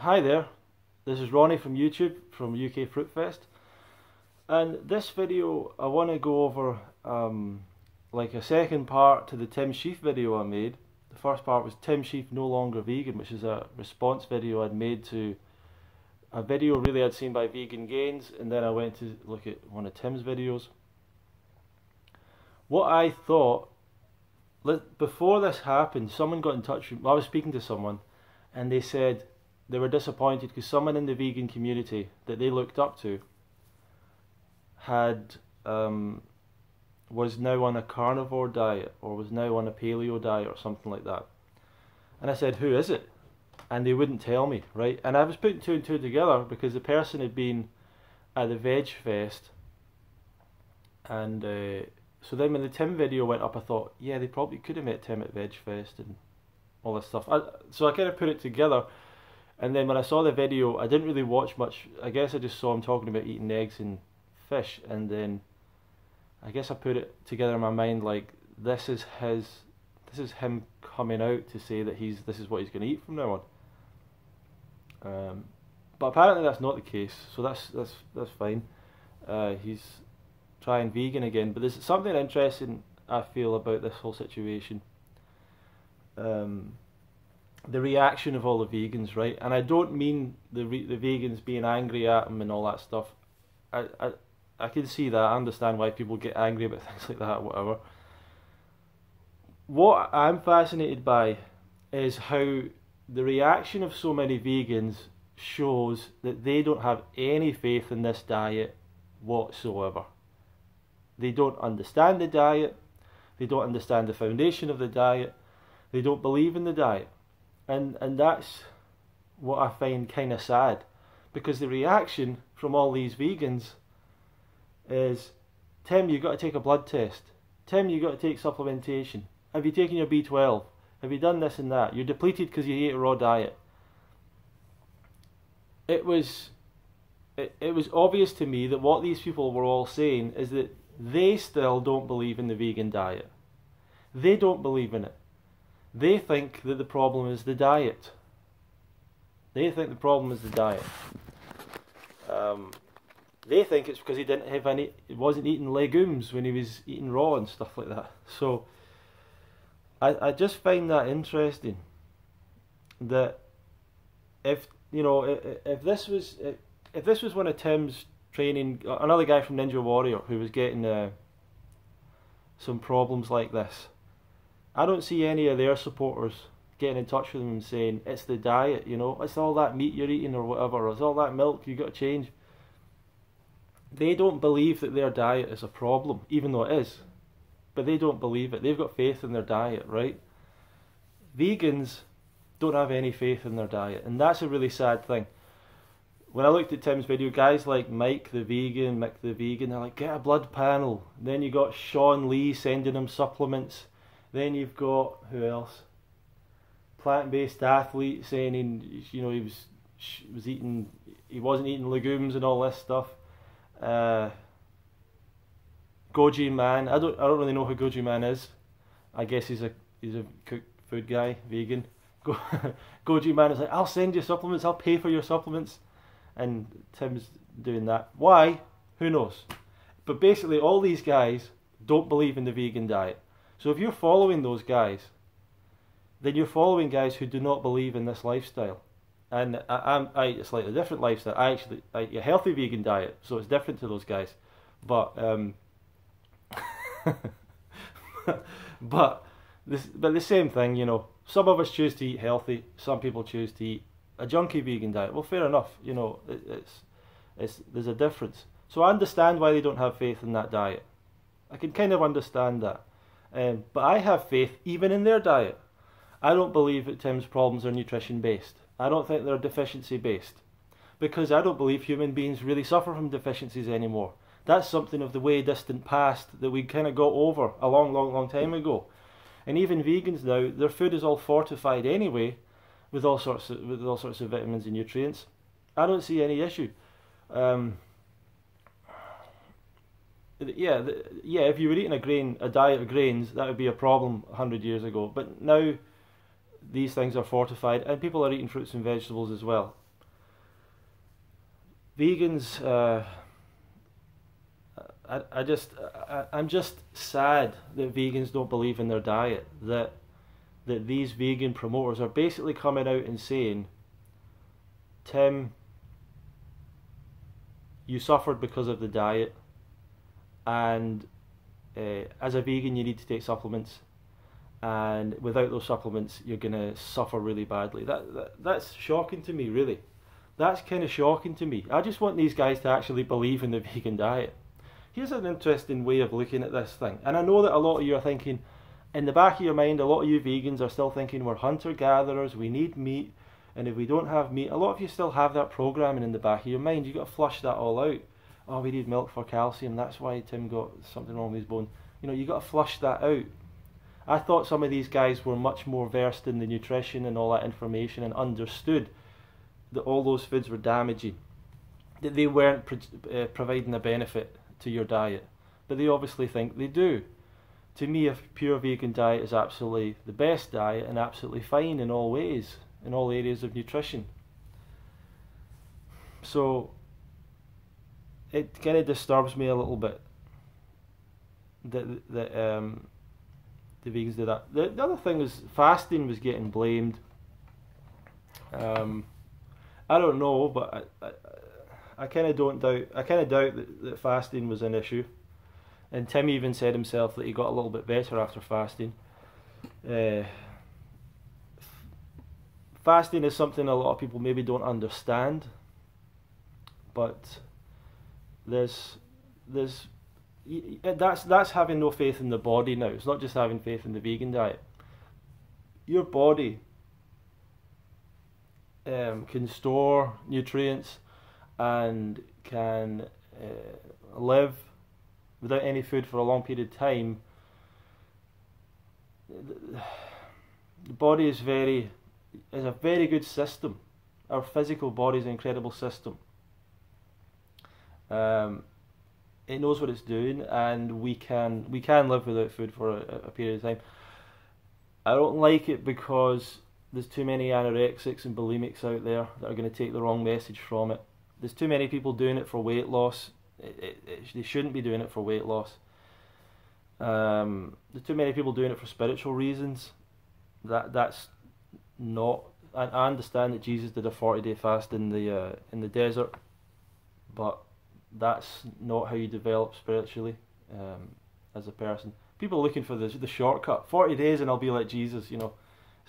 Hi there, this is Ronnie from YouTube, from UK Fruit Fest, and this video I want to go over like a second part to the Tim Shieff video I made. The first part was Tim Shieff No Longer Vegan, which is a response video I'd made to a video really I'd seen by Vegan Gains, and then I went to look at one of Tim's videos. What I thought, before this happened, someone got in touch with me. I was speaking to someone and they said they were disappointed because someone in the vegan community that they looked up to had was now on a carnivore diet or was now on a paleo diet or something like that. And I said, who is it? And they wouldn't tell me, right? And I was putting two and two together because the person had been at the Veg Fest, and so then when the Tim video went up, I thought, yeah, they probably could have met Tim at Veg Fest and all this stuff. So I kind of put it together. And then when I saw the video, I didn't really watch much. I guess I just saw him talking about eating eggs and fish, and then I guess I put it together in my mind like this is him coming out to say that this is what he's going to eat from now on. But apparently that's not the case, so that's fine. He's trying vegan again, but there's something interesting I feel about this whole situation. The reaction of all the vegans, right? And I don't mean the vegans being angry at him and all that stuff. I can see that. I understand why people get angry about things like that, whatever. What I'm fascinated by is how the reaction of so many vegans shows that they don't have any faith in this diet whatsoever. They don't understand the diet. They don't understand the foundation of the diet. They don't believe in the diet. And that's what I find kind of sad, because the reaction from all these vegans is, Tim, you've got to take a blood test. Tim, you've got to take supplementation. Have you taken your B12? Have you done this and that? You're depleted because you ate a raw diet. It was obvious to me that what these people were all saying is that they still don't believe in the vegan diet. They don't believe in it. They think that the problem is the diet. They think the problem is the diet. They think it's because he wasn't eating legumes when he was eating raw and stuff like that. So I just find that interesting. That if this was one of Tim's training, another guy from Ninja Warrior who was getting some problems like this, I don't see any of their supporters getting in touch with them and saying, it's the diet, it's all that meat you're eating or whatever, or it's all that milk you got to change. They don't believe that their diet is a problem, even though it is. But they don't believe it. They've got faith in their diet, right? Vegans don't have any faith in their diet, and that's a really sad thing. When I looked at Tim's video, guys like Mick the Vegan, they're like, get a blood panel. Then you got Sean Lee sending him supplements. Then you've got, who else? Plant-based athlete saying he wasn't eating legumes and all this stuff. Goji Man, I don't really know who Goji Man is. I guess he's a cooked food guy, vegan. Goji Man is like, I'll send you supplements, I'll pay for your supplements, and Tim's doing that. Why? Who knows? But basically, all these guys don't believe in the vegan diet. So if you're following those guys, then you're following guys who do not believe in this lifestyle. And I eat a slightly different lifestyle. I eat a healthy vegan diet, so it's different to those guys. But but the same thing, Some of us choose to eat healthy. Some people choose to eat a junky vegan diet. Well, fair enough. There's a difference. So I understand why they don't have faith in that diet. I can kind of understand that. But I have faith even in their diet. I don't believe that Tim's problems are nutrition based. I don't think they're deficiency based, because I don't believe human beings really suffer from deficiencies anymore. That's something of the way distant past that we kind of got over a long time ago. And even vegans now, their food is all fortified anyway with all sorts of vitamins and nutrients. I don't see any issue. If you were eating a diet of grains, that would be a problem 100 years ago. But now these things are fortified, and people are eating fruits and vegetables as well. vegans, I'm just sad that vegans don't believe in their diet. That these vegan promoters are basically coming out and saying, Tim, you suffered because of the diet, and as a vegan you need to take supplements, and without those supplements you're gonna suffer really badly. That's shocking to me, really. That's kind of shocking to me. I just want these guys to actually believe in the vegan diet. Here's an interesting way of looking at this thing, and I know that a lot of you are thinking, in the back of your mind, a lot of you vegans are still thinking we're hunter-gatherers, we need meat, and if we don't have meat, a lot of you still have that programming in the back of your mind. You've got to flush that all out. Oh, we need milk for calcium, that's why Tim got something wrong with his bone. You know, you've got to flush that out. I thought some of these guys were much more versed in the nutrition and all that information and understood that all those foods were damaging, that they weren't providing a benefit to your diet, but they obviously think they do. To me, a pure vegan diet is absolutely the best diet and absolutely fine in all ways, in all areas of nutrition. So it kind of disturbs me a little bit that the vegans do that. The other thing is fasting was getting blamed. I don't know, but I kind of doubt that fasting was an issue. And Tim even said himself that he got a little bit better after fasting. Fasting is something a lot of people maybe don't understand, but that's having no faith in the body now. It's not just having faith in the vegan diet. Your body can store nutrients and can live without any food for a long period of time. The body is a very good system. Our physical body is an incredible system. It knows what it's doing, and we can live without food for a period of time. I don't like it because there's too many anorexics and bulimics out there that are going to take the wrong message from it. There's too many people doing it for weight loss. They shouldn't be doing it for weight loss. There's too many people doing it for spiritual reasons. That's not. I understand that Jesus did a 40-day fast in the desert, but that's not how you develop spiritually as a person. People are looking for the shortcut. 40 days and I'll be like Jesus. You know,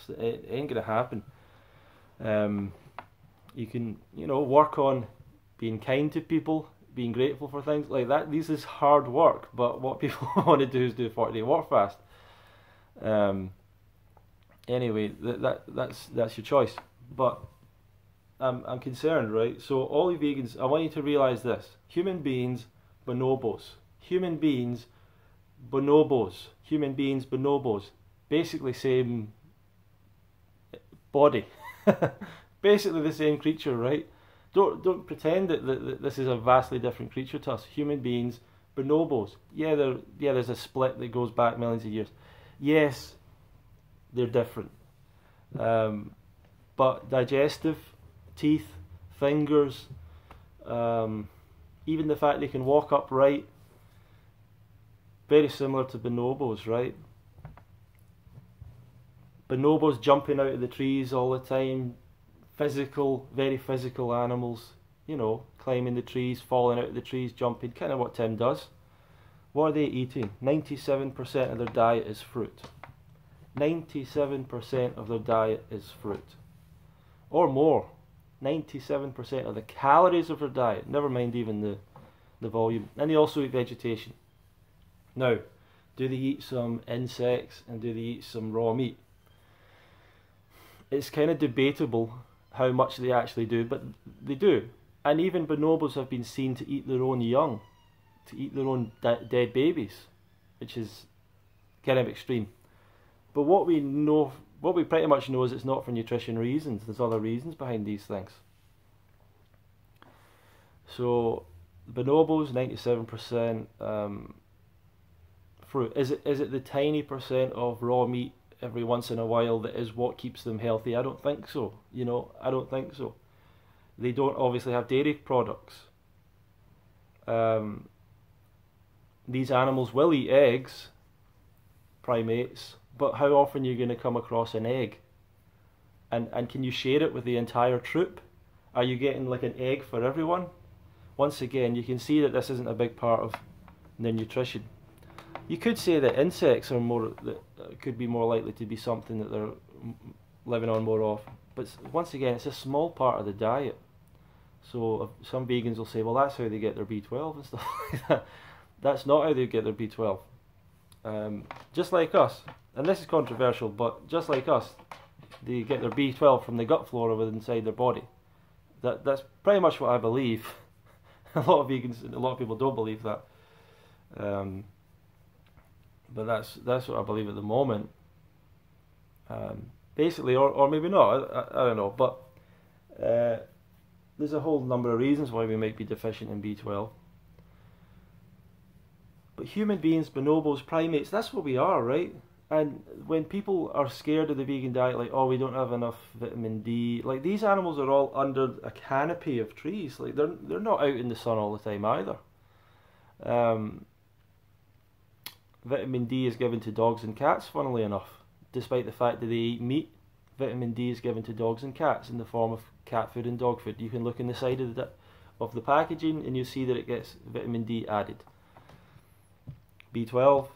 it ain't gonna happen. You can work on being kind to people, being grateful for things like that. This is hard work, but what people want to do is do a 40-day work fast. Anyway, that's your choice. But I'm concerned, right? So all you vegans, I want you to realize this: human beings, bonobos. Human beings, bonobos. Human beings, bonobos. Basically same body. Basically the same creature, right? Don't pretend that this is a vastly different creature to us. Human beings, bonobos. Yeah, there's a split that goes back millions of years. Yes, they're different. But digestive, teeth, fingers, even the fact they can walk upright, very similar to bonobos, right? Bonobos jumping out of the trees all the time, very physical animals, climbing the trees, falling out of the trees, jumping, kind of what Tim does. What are they eating? 97% of their diet is fruit. 97% of their diet is fruit. Or more. 97% of the calories of their diet, never mind even the volume. And they also eat vegetation. Now, do they eat some insects and do they eat some raw meat? It's kind of debatable how much they actually do, but they do. And even bonobos have been seen to eat their own young, to eat their own dead babies, which is kind of extreme. But what we pretty much know is it's not for nutrition reasons. There's other reasons behind these things. So bonobos, 97% fruit. Is it the tiny percent of raw meat every once in a while that is what keeps them healthy? I don't think so. I don't think so. They don't obviously have dairy products. These animals will eat eggs, primates, but how often are you going to come across an egg? And can you share it with the entire troop? Are you getting like an egg for everyone? Once again, you can see that this isn't a big part of their nutrition. You could say that insects are could be more likely to be something that they're living on more of, but once again, it's a small part of the diet. So some vegans will say, well, that's how they get their B12 and stuff like that. That's not how they get their B12. Just like us, and this is controversial, but just like us, they get their B12 from the gut flora within inside their body. That's pretty much what I believe. A lot of vegans, a lot of people don't believe that. But that's what I believe at the moment. Basically, or maybe not. I don't know. But there's a whole number of reasons why we might be deficient in B12. But human beings, bonobos, primates, that's what we are, right? And when people are scared of the vegan diet, like, oh, we don't have enough vitamin D, like these animals are all under a canopy of trees. Like they're not out in the sun all the time either. Vitamin D is given to dogs and cats, funnily enough, despite the fact that they eat meat. Vitamin D is given to dogs and cats in the form of cat food and dog food. You can look in the side of the packaging and you see that it gets vitamin D added. B12,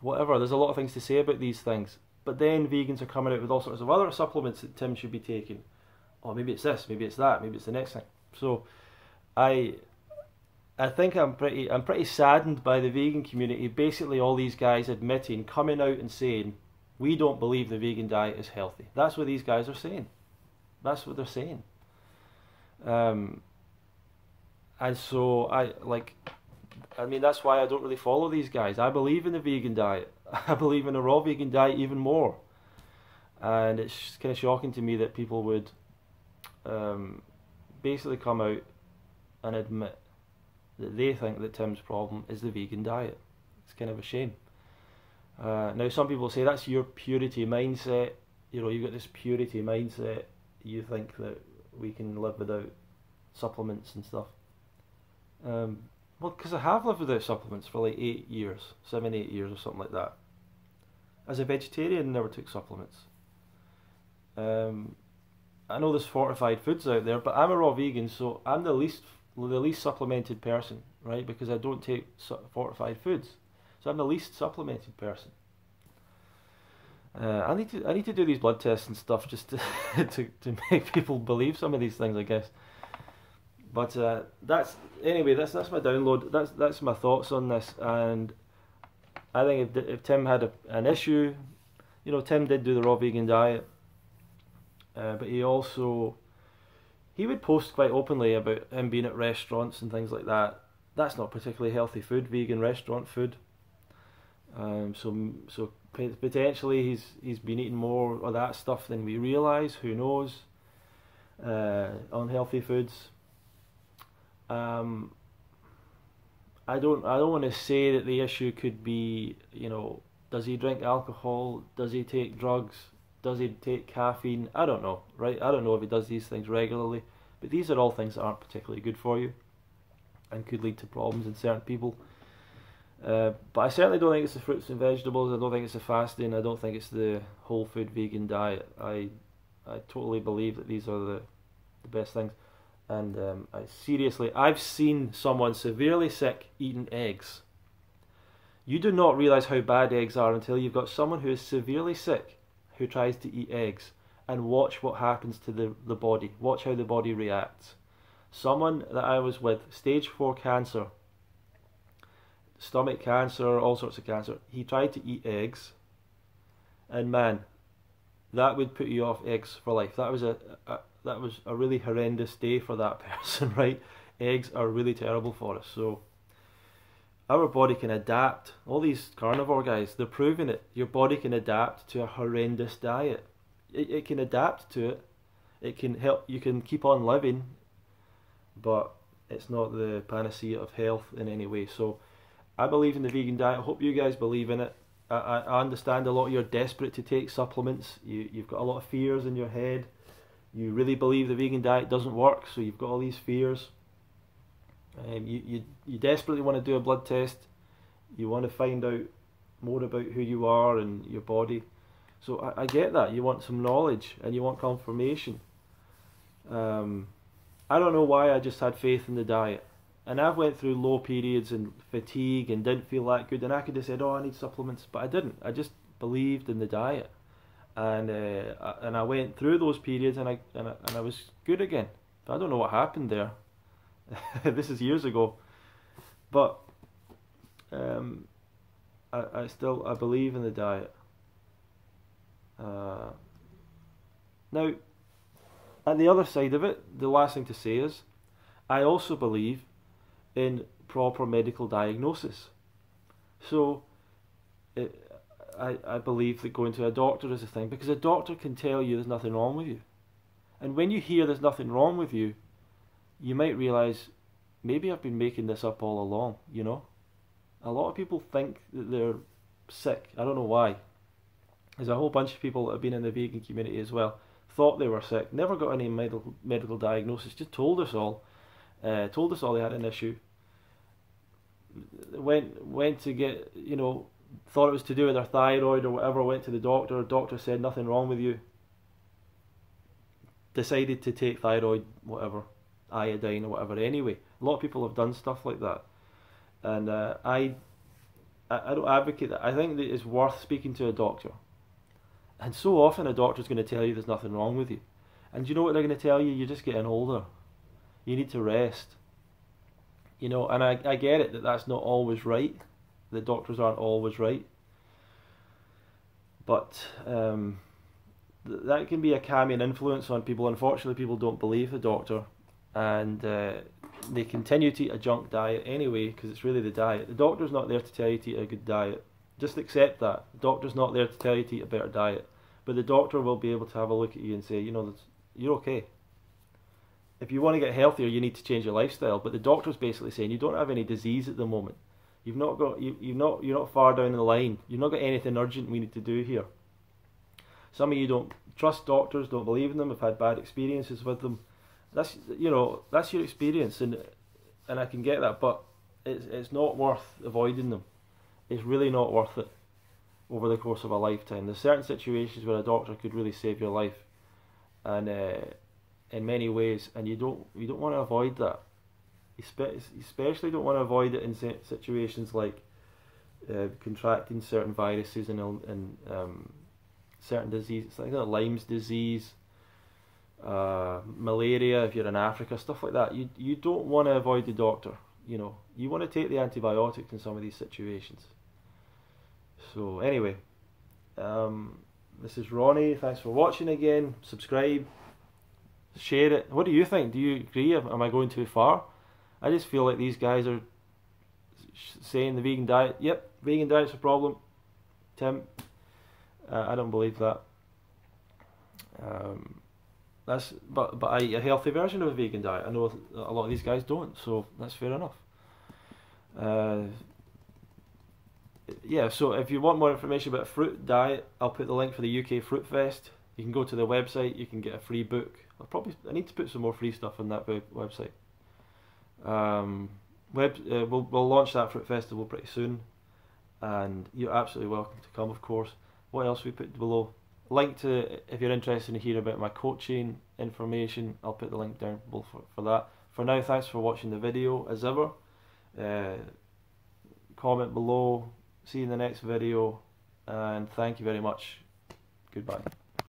whatever. There's a lot of things to say about these things, but then vegans are coming out with all sorts of other supplements that Tim should be taking. Oh, maybe it's this, maybe it's that, maybe it's the next thing. So I think I'm pretty saddened by the vegan community. Basically, all these guys admitting, coming out and saying, we don't believe the vegan diet is healthy. That's what these guys are saying. That's what they're saying. And so I mean, that's why I don't really follow these guys. I believe in the vegan diet. I believe in a raw vegan diet even more. And it's kind of shocking to me that people would basically come out and admit that they think that Tim's problem is the vegan diet. It's kind of a shame. Now, some people say that's your purity mindset. You know, you've got this purity mindset. You think that we can live without supplements and stuff. Well, because I have lived without supplements for like 8 years, 7, 8 years or something like that. As a vegetarian, I never took supplements. I know there's fortified foods out there, but I'm a raw vegan, so I'm the least supplemented person, right? Because I don't take fortified foods, so I'm the least supplemented person. I need to do these blood tests and stuff just to to make people believe some of these things, I guess. But that's my download. That's my thoughts on this, and I think if Tim had an issue, you know, Tim did do the raw vegan diet, but he would post quite openly about him being at restaurants and things like that. That's not particularly healthy food, vegan restaurant food. So potentially he's been eating more of that stuff than we realise. Who knows? Unhealthy foods. I don't want to say that the issue could be, you know, does he drink alcohol? Does he take drugs? Does he take caffeine? I don't know, right? I don't know if he does these things regularly, but these are all things that aren't particularly good for you and could lead to problems in certain people. But I certainly don't think it's the fruits and vegetables. I don't think it's the fasting. I don't think it's the whole food vegan diet. I totally believe that these are the best things. And I've seen someone severely sick eating eggs. You do not realise how bad eggs are until you've got someone who is severely sick who tries to eat eggs, and watch what happens to the body. Watch how the body reacts. Someone that I was with, stage 4 cancer, stomach cancer, all sorts of cancer. He tried to eat eggs, and man, that would put you off eggs for life. That was a really horrendous day for that person, right? Eggs are really terrible for us. So our body can adapt. All these carnivore guys, they're proving it. Your body can adapt to a horrendous diet. It can adapt to it. It can help. You can keep on living, but it's not the panacea of health in any way. So I believe in the vegan diet. I hope you guys believe in it. I understand a lot of you are desperate to take supplements. You've got a lot of fears in your head. you really believe the vegan diet doesn't work, so you've got all these fears. You desperately want to do a blood test. You want to find out more about who you are and your body. So I get that. You want some knowledge and you want confirmation. I don't know why I just had faith in the diet. And I've went through low periods and fatigue and didn't feel that good. And I could have said, oh, I need supplements. But I didn't. I just believed in the diet. And I went through those periods and I was good again. I don't know what happened there. This is years ago. But I believe in the diet. Now, at the other side of it, the last thing to say is, I also believe in proper medical diagnosis. So, I believe that going to a doctor is a thing, because a doctor can tell you there's nothing wrong with you. And when you hear there's nothing wrong with you, you might realise, maybe I've been making this up all along, you know? A lot of people think that they're sick. I don't know why. There's a whole bunch of people that have been in the vegan community as well, thought they were sick, never got any medical diagnosis, just told us all they had an issue. Went to get, you know, thought it was to do with their thyroid or whatever, went to the doctor said nothing wrong with you. Decided to take thyroid, whatever, iodine or whatever anyway. A lot of people have done stuff like that. And I don't advocate that. I think that it's worth speaking to a doctor. And so often a doctor's going to tell you there's nothing wrong with you. And you know what they're going to tell you? You're just getting older. You need to rest. You know, and I get it that that's not always right. The doctors aren't always right. But that can be a calming influence on people. Unfortunately, people don't believe the doctor. And they continue to eat a junk diet anyway, because it's really the diet. The doctor's not there to tell you to eat a good diet. Just accept that. The doctor's not there to tell you to eat a better diet. But the doctor will be able to have a look at you and say, you know, you're okay. If you want to get healthier, you need to change your lifestyle. But the doctor's basically saying you don't have any disease at the moment. You're not far down the line. You've not got anything urgent we need to do here. Some of you don't trust doctors, don't believe in them, have had bad experiences with them. That's your experience, and I can get that, but it's not worth avoiding them. It's really not worth it over the course of a lifetime. There's certain situations where a doctor could really save your life, and in many ways, and you don't want to avoid that. Especially don't want to avoid it in situations like contracting certain viruses and certain diseases, like Lyme's disease, malaria if you're in Africa, stuff like that. You don't want to avoid the doctor. You know, you want to take the antibiotics in some of these situations. So anyway, this is Ronnie. Thanks for watching again. Subscribe, share it. What do you think? Do you agree? Am I going too far? I just feel like these guys are saying the vegan diet. Yep, vegan diet's a problem. Tim, I don't believe that. But I eat a healthy version of a vegan diet. I know a lot of these guys don't, so that's fair enough. Yeah, so if you want more information about a fruit diet, I'll put the link for the UK Fruit Fest. You can go to the website, you can get a free book. I need to put some more free stuff on that website. We'll launch that fruit festival pretty soon, and you're absolutely welcome to come, of course. What else we put below? Link to, if you're interested in hearing about my coaching information, I'll put the link down below for that. For now, thanks for watching the video as ever. Comment below, see you in the next video, and thank you very much. Goodbye.